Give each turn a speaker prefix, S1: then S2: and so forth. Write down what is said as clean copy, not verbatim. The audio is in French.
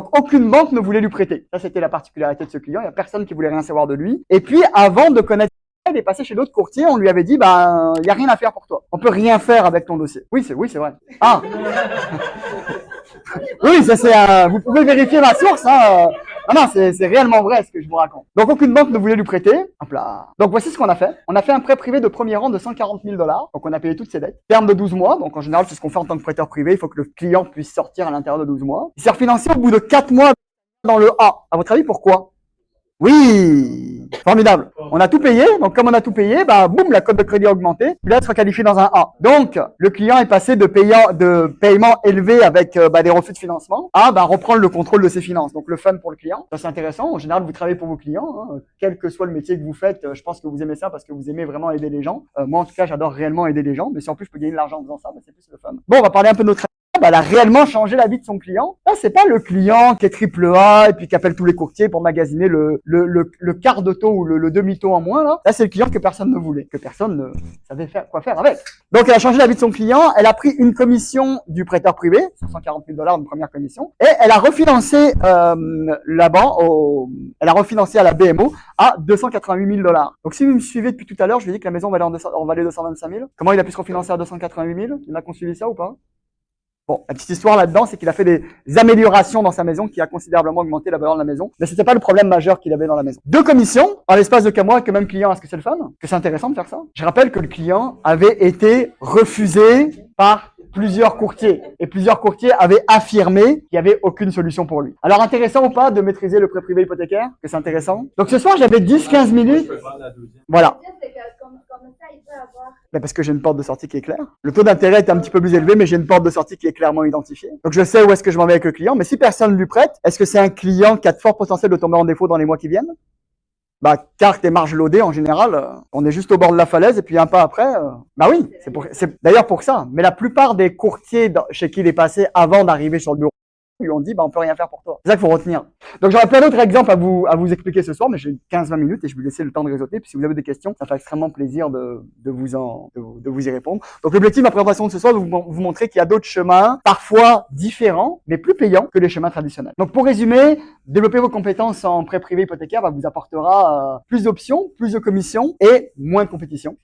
S1: Donc, aucune banque ne voulait lui prêter. Ça, c'était la particularité de ce client. Il n'y a personne qui voulait rien savoir de lui. Et puis, avant de connaître, il est passé chez d'autres courtiers. On lui avait dit, ben, il n'y a rien à faire pour toi. On peut rien faire avec ton dossier. Oui, c'est vrai. Ah. Oui, ça c'est. Vous pouvez vérifier ma source. Hein. Non, c'est réellement vrai ce que je vous raconte. Donc, aucune banque ne voulait lui prêter. Hop là. Donc, voici ce qu'on a fait. On a fait un prêt privé de premier rang de 140 000 $. Donc, on a payé toutes ses dettes. Terme de 12 mois. Donc, en général, c'est ce qu'on fait en tant que prêteur privé. Il faut que le client puisse sortir à l'intérieur de 12 mois. Il s'est refinancé au bout de 4 mois dans le A. À votre avis, pourquoi? Oui, formidable. On a tout payé, donc comme on a tout payé, bah boum, la cote de crédit a augmenté. Puis là, elle sera qualifiée dans un A. Donc, le client est passé de paiement élevé avec des refus de financement à reprendre le contrôle de ses finances. Donc, le fun pour le client, ça c'est intéressant. En général, vous travaillez pour vos clients, hein. Quel que soit le métier que vous faites. Je pense que vous aimez ça parce que vous aimez vraiment aider les gens. Moi, en tout cas, j'adore réellement aider les gens. Mais si en plus je peux gagner de l'argent en faisant ça, c'est plus le fun. Bon, on va parler un peu de notre elle a réellement changé la vie de son client. Là, c'est pas le client qui est triple A et puis qui appelle tous les courtiers pour magasiner le quart de taux ou le demi-taux en moins. Là, c'est le client que personne ne voulait, que personne ne savait quoi faire avec. Donc, elle a changé la vie de son client. Elle a pris une commission du prêteur privé, 140 000 $, une première commission, et elle a refinancé elle a refinancé à la BMO à 288 000 $. Donc, si vous me suivez depuis tout à l'heure, je vous ai dit que la maison valait 225 000. Comment il a pu se refinancer à 288 000? Il y en a qu'on suivi ça ou pas? Bon, la petite histoire là-dedans, c'est qu'il a fait des améliorations dans sa maison qui a considérablement augmenté la valeur de la maison. Mais c'était pas le problème majeur qu'il avait dans la maison. 2 commissions, en l'espace de 4 mois avec le même client. Est-ce que c'est le fun? Que c'est intéressant de faire ça? Je rappelle que le client avait été refusé par plusieurs courtiers. Et plusieurs courtiers avaient affirmé qu'il n'y avait aucune solution pour lui. Alors, intéressant ou pas de maîtriser le prêt privé hypothécaire? Que c'est intéressant? Donc, ce soir, j'avais 10-15 minutes. Voilà. Mais parce que j'ai une porte de sortie qui est claire. Le taux d'intérêt est un petit peu plus élevé, mais j'ai une porte de sortie qui est clairement identifiée. Donc, je sais où est-ce que je m'en vais avec le client. Mais si personne ne lui prête, est-ce que c'est un client qui a de forts potentiels de tomber en défaut dans les mois qui viennent? Carte et marge loadée, en général, on est juste au bord de la falaise et puis un pas après, oui, c'est d'ailleurs pour ça. Mais la plupart des courtiers chez qui il est passé avant d'arriver sur le bureau lui ont dit, on peut rien faire pour toi. C'est ça qu'il faut retenir. Donc, j'aurais plein d'autres exemples à vous expliquer ce sour, mais j'ai 15-20 minutes et je vais vous laisser le temps de réseauter. Puis si vous avez des questions, ça fait extrêmement plaisir de vous y répondre. Donc, l'objectif de ma présentation de ce soir, c'est de vous montrer qu'il y a d'autres chemins, parfois différents, mais plus payants que les chemins traditionnels. Donc, pour résumer, développer vos compétences en prêt privé hypothécaire vous apportera plus d'options, plus de commissions et moins de compétition.